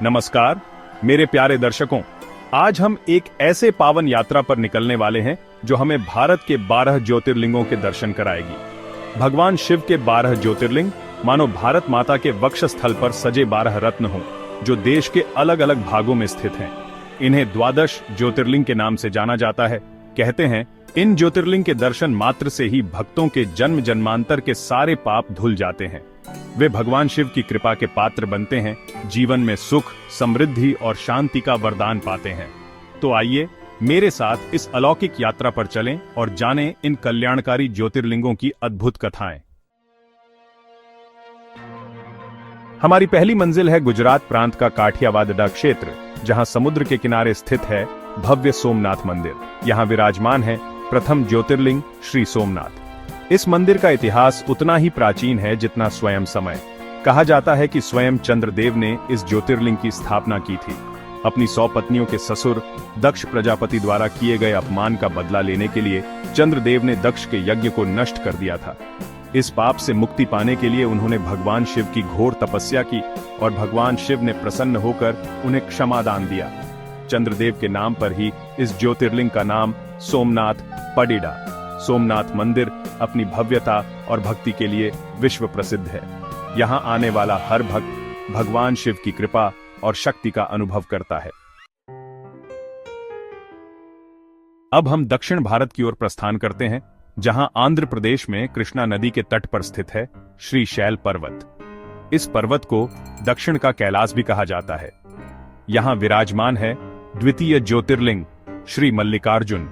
नमस्कार मेरे प्यारे दर्शकों, आज हम एक ऐसे पावन यात्रा पर निकलने वाले हैं जो हमें भारत के 12 ज्योतिर्लिंगों के दर्शन कराएगी। भगवान शिव के 12 ज्योतिर्लिंग मानो भारत माता के वक्षस्थल पर सजे 12 रत्न हों, जो देश के अलग अलग भागों में स्थित हैं। इन्हें द्वादश ज्योतिर्लिंग के नाम से जाना जाता है। कहते हैं इन ज्योतिर्लिंग के दर्शन मात्र से ही भक्तों के जन्म जन्मांतर के सारे पाप धुल जाते हैं। वे भगवान शिव की कृपा के पात्र बनते हैं, जीवन में सुख, समृद्धि और शांति का वरदान पाते हैं। तो आइए मेरे साथ इस अलौकिक यात्रा पर चलें और जानें इन कल्याणकारी ज्योतिर्लिंगों की अद्भुत कथाएं। हमारी पहली मंजिल है गुजरात प्रांत का काठियावाड़ क्षेत्र, जहां समुद्र के किनारे स्थित है भव्य सोमनाथ मंदिर। यहां विराजमान है प्रथम ज्योतिर्लिंग श्री सोमनाथ। इस मंदिर का इतिहास उतना ही प्राचीन है जितना स्वयं समय। कहा जाता है कि स्वयं चंद्रदेव ने इस ज्योतिर्लिंग की स्थापना की थी। अपनी 100 पत्नियों के ससुर दक्ष प्रजापति द्वारा किए गए अपमान का बदला लेने के लिए चंद्रदेव ने दक्ष के यज्ञ को नष्ट कर दिया था। इस पाप से मुक्ति पाने के लिए उन्होंने भगवान शिव की घोर तपस्या की और भगवान शिव ने प्रसन्न होकर उन्हें क्षमादान दिया। चंद्रदेव के नाम पर ही इस ज्योतिर्लिंग का नाम सोमनाथ पडिड़ा। सोमनाथ मंदिर अपनी भव्यता और भक्ति के लिए विश्व प्रसिद्ध है। यहाँ आने वाला हर भक्त भगवान शिव की कृपा और शक्ति का अनुभव करता है। अब हम दक्षिण भारत की ओर प्रस्थान करते हैं, जहां आंध्र प्रदेश में कृष्णा नदी के तट पर स्थित है श्रीशैल पर्वत। इस पर्वत को दक्षिण का कैलाश भी कहा जाता है। यहां विराजमान है द्वितीय ज्योतिर्लिंग श्री मल्लिकार्जुन।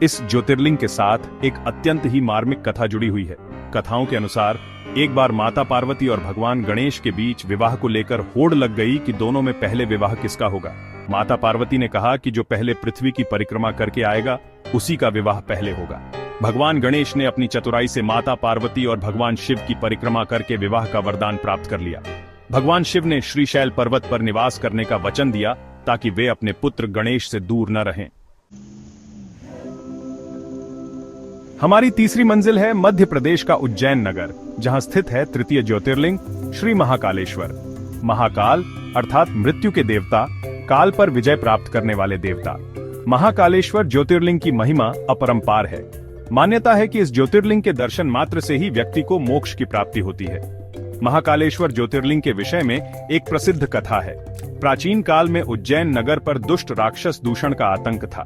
इस ज्योतिर्लिंग के साथ एक अत्यंत ही मार्मिक कथा जुड़ी हुई है। कथाओं के अनुसार एक बार माता पार्वती और भगवान गणेश के बीच विवाह को लेकर होड़ लग गई कि दोनों में पहले विवाह किसका होगा। माता पार्वती ने कहा कि जो पहले पृथ्वी की परिक्रमा करके आएगा उसी का विवाह पहले होगा। भगवान गणेश ने अपनी चतुराई से माता पार्वती और भगवान शिव की परिक्रमा करके विवाह का वरदान प्राप्त कर लिया। भगवान शिव ने श्रीशैल पर्वत पर निवास करने का वचन दिया ताकि वे अपने पुत्र गणेश से दूर न रहें। हमारी तीसरी मंजिल है मध्य प्रदेश का उज्जैन नगर, जहां स्थित है तृतीय ज्योतिर्लिंग श्री महाकालेश्वर। महाकाल अर्थात मृत्यु के देवता, काल पर विजय प्राप्त करने वाले देवता। महाकालेश्वर ज्योतिर्लिंग की महिमा अपरंपार है। मान्यता है कि इस ज्योतिर्लिंग के दर्शन मात्र से ही व्यक्ति को मोक्ष की प्राप्ति होती है। महाकालेश्वर ज्योतिर्लिंग के विषय में एक प्रसिद्ध कथा है। प्राचीन काल में उज्जैन नगर पर दुष्ट राक्षस दूषण का आतंक था।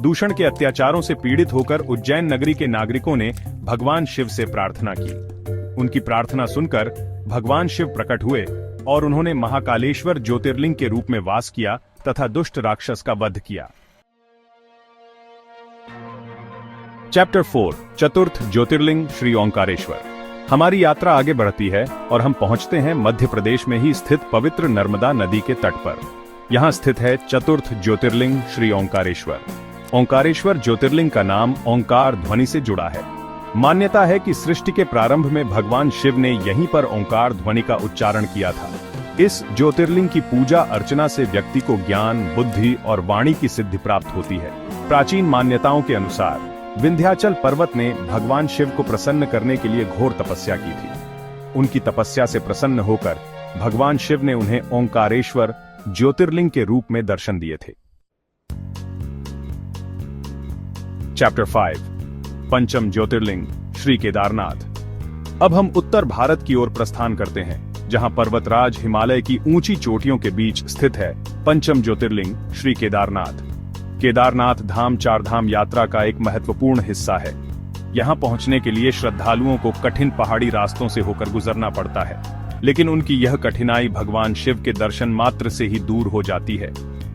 दूषण के अत्याचारों से पीड़ित होकर उज्जैन नगरी के नागरिकों ने भगवान शिव से प्रार्थना की। उनकी प्रार्थना सुनकर भगवान शिव प्रकट हुए और उन्होंने महाकालेश्वर ज्योतिर्लिंग के रूप में वास किया तथा दुष्ट राक्षस का वध किया। चैप्टर 4 चतुर्थ ज्योतिर्लिंग श्री ओंकारेश्वर। हमारी यात्रा आगे बढ़ती है और हम पहुंचते हैं मध्य प्रदेश में ही स्थित पवित्र नर्मदा नदी के तट पर। यहां स्थित है चतुर्थ ज्योतिर्लिंग श्री ओंकारेश्वर। ओंकारेश्वर ज्योतिर्लिंग का नाम ओंकार ध्वनि से जुड़ा है। मान्यता है कि सृष्टि के प्रारंभ में भगवान शिव ने यहीं पर ओंकार ध्वनि का उच्चारण किया था। इस ज्योतिर्लिंग की पूजा अर्चना से व्यक्ति को ज्ञान, बुद्धि और वाणी की सिद्धि प्राप्त होती है। प्राचीन मान्यताओं के अनुसार विंध्याचल पर्वत ने भगवान शिव को प्रसन्न करने के लिए घोर तपस्या की थी। उनकी तपस्या से प्रसन्न होकर भगवान शिव ने उन्हें ओंकारेश्वर ज्योतिर्लिंग के रूप में दर्शन दिए थे। चैप्टर 5 पंचम ज्योतिर्लिंग श्री केदारनाथ। अब हम उत्तर भारत की ओर प्रस्थान करते हैं, जहां पर्वतराज हिमालय की ऊंची चोटियों के बीच स्थित है पंचम ज्योतिर्लिंग श्री केदारनाथ। केदारनाथ धाम 4 धाम यात्रा का एक महत्वपूर्ण हिस्सा है। यहाँ पहुँचने के लिए श्रद्धालुओं को कठिन पहाड़ी रास्तों से होकर गुजरना पड़ता है, लेकिन उनकी यह कठिनाई भगवान शिव के दर्शन मात्र से ही दूर हो जाती है।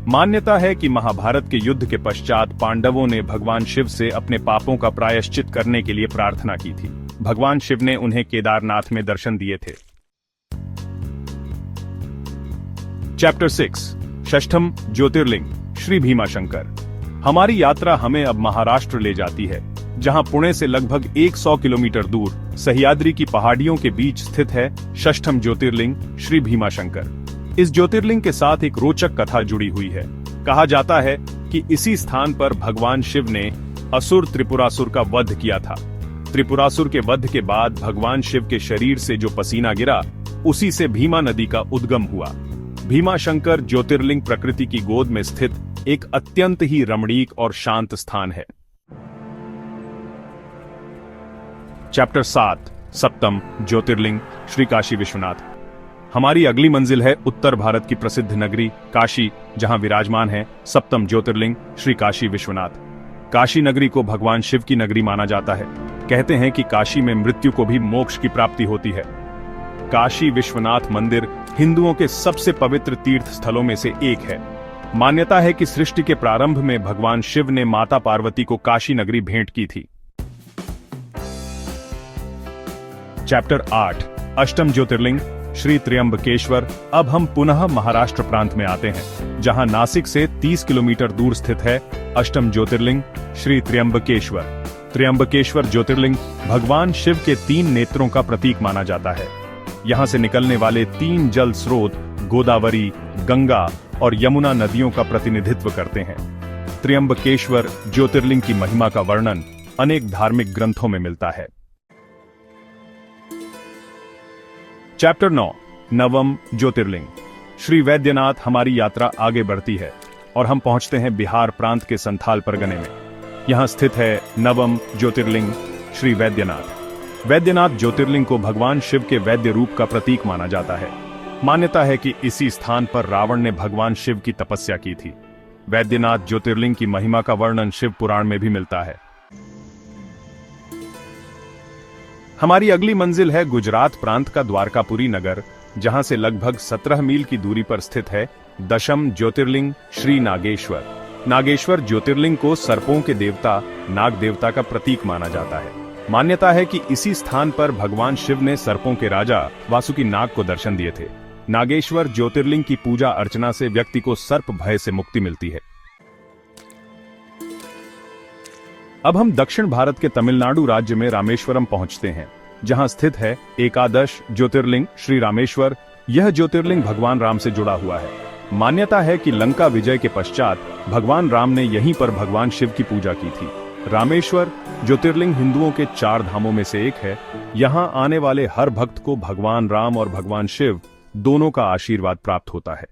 मान्यता है कि महाभारत के युद्ध के पश्चात पांडवों ने भगवान शिव से अपने पापों का प्रायश्चित करने के लिए प्रार्थना की थी। भगवान शिव ने उन्हें केदारनाथ में दर्शन दिए थे। चैप्टर 6 षष्ठम ज्योतिर्लिंग श्री भीमाशंकर। हमारी यात्रा हमें अब महाराष्ट्र ले जाती है, जहां पुणे से लगभग 100 किलोमीटर दूर सह्याद्री की पहाड़ियों के बीच स्थित है षष्ठम ज्योतिर्लिंग श्री भीमाशंकर। इस ज्योतिर्लिंग के साथ एक रोचक कथा जुड़ी हुई है। कहा जाता है कि इसी स्थान पर भगवान शिव ने असुर त्रिपुरासुर का वध किया था। त्रिपुरासुर के वध के बाद भगवान शिव के शरीर से जो पसीना गिरा उसी से भीमा नदी का उद्गम हुआ। भीमा शंकर ज्योतिर्लिंग प्रकृति की गोद में स्थित एक अत्यंत ही रमणीक और शांत स्थान है। चैप्टर 7 सप्तम ज्योतिर्लिंग श्री काशी विश्वनाथ। हमारी अगली मंजिल है उत्तर भारत की प्रसिद्ध नगरी काशी, जहां विराजमान है सप्तम ज्योतिर्लिंग श्री काशी विश्वनाथ। काशी नगरी को भगवान शिव की नगरी माना जाता है। कहते हैं कि काशी में मृत्यु को भी मोक्ष की प्राप्ति होती है। काशी विश्वनाथ मंदिर हिंदुओं के सबसे पवित्र तीर्थ स्थलों में से एक है। मान्यता है कि सृष्टि के प्रारंभ में भगवान शिव ने माता पार्वती को काशी नगरी भेंट की थी। चैप्टर 8 अष्टम ज्योतिर्लिंग श्री त्र्यंबकेश्वर। अब हम पुनः महाराष्ट्र प्रांत में आते हैं, जहां नासिक से 30 किलोमीटर दूर स्थित है अष्टम ज्योतिर्लिंग श्री त्र्यंबकेश्वर। त्र्यंबकेश्वर ज्योतिर्लिंग भगवान शिव के 3 नेत्रों का प्रतीक माना जाता है। यहां से निकलने वाले 3 जल स्रोत गोदावरी, गंगा और यमुना नदियों का प्रतिनिधित्व करते हैं। त्र्यंबकेश्वर ज्योतिर्लिंग की महिमा का वर्णन अनेक धार्मिक ग्रंथों में मिलता है। चैप्टर 9 नवम ज्योतिर्लिंग श्री वैद्यनाथ। हमारी यात्रा आगे बढ़ती है और हम पहुंचते हैं बिहार प्रांत के संथाल परगने में। यहां स्थित है नवम ज्योतिर्लिंग श्री वैद्यनाथ। वैद्यनाथ ज्योतिर्लिंग को भगवान शिव के वैद्य रूप का प्रतीक माना जाता है। मान्यता है कि इसी स्थान पर रावण ने भगवान शिव की तपस्या की थी। वैद्यनाथ ज्योतिर्लिंग की महिमा का वर्णन शिव पुराण में भी मिलता है। हमारी अगली मंजिल है गुजरात प्रांत का द्वारकापुरी नगर, जहां से लगभग 17 मील की दूरी पर स्थित है दशम ज्योतिर्लिंग श्री नागेश्वर। नागेश्वर ज्योतिर्लिंग को सर्पों के देवता नाग देवता का प्रतीक माना जाता है। मान्यता है कि इसी स्थान पर भगवान शिव ने सर्पों के राजा वासुकी नाग को दर्शन दिए थे। नागेश्वर ज्योतिर्लिंग की पूजा अर्चना से व्यक्ति को सर्प भय से मुक्ति मिलती है। अब हम दक्षिण भारत के तमिलनाडु राज्य में रामेश्वरम पहुंचते हैं, जहां स्थित है एकादश ज्योतिर्लिंग श्री रामेश्वर। यह ज्योतिर्लिंग भगवान राम से जुड़ा हुआ है। मान्यता है कि लंका विजय के पश्चात भगवान राम ने यहीं पर भगवान शिव की पूजा की थी। रामेश्वर ज्योतिर्लिंग हिंदुओं के 4 धामों में से एक है। यहां आने वाले हर भक्त को भगवान राम और भगवान शिव दोनों का आशीर्वाद प्राप्त होता है।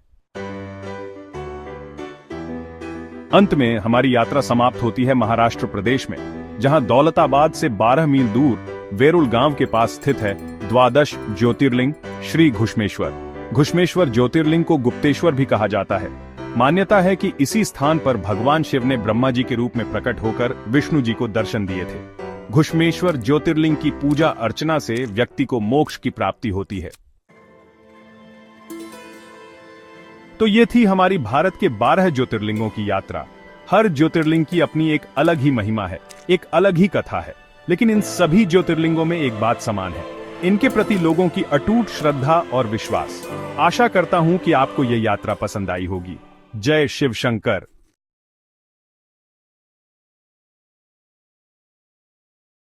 अंत में हमारी यात्रा समाप्त होती है महाराष्ट्र प्रदेश में, जहां दौलताबाद से 12 मील दूर वेरुल गांव के पास स्थित है द्वादश ज्योतिर्लिंग श्री घुश्मेश्वर। घुश्मेश्वर ज्योतिर्लिंग को गुप्तेश्वर भी कहा जाता है। मान्यता है कि इसी स्थान पर भगवान शिव ने ब्रह्मा जी के रूप में प्रकट होकर विष्णु जी को दर्शन दिए थे। घुश्मेश्वर ज्योतिर्लिंग की पूजा अर्चना से व्यक्ति को मोक्ष की प्राप्ति होती है। तो ये थी हमारी भारत के 12 ज्योतिर्लिंगों की यात्रा। हर ज्योतिर्लिंग की अपनी एक अलग ही महिमा है, एक अलग ही कथा है, लेकिन इन सभी ज्योतिर्लिंगों में एक बात समान है, इनके प्रति लोगों की अटूट श्रद्धा और विश्वास। आशा करता हूं कि आपको यह यात्रा पसंद आई होगी। जय शिव शंकर।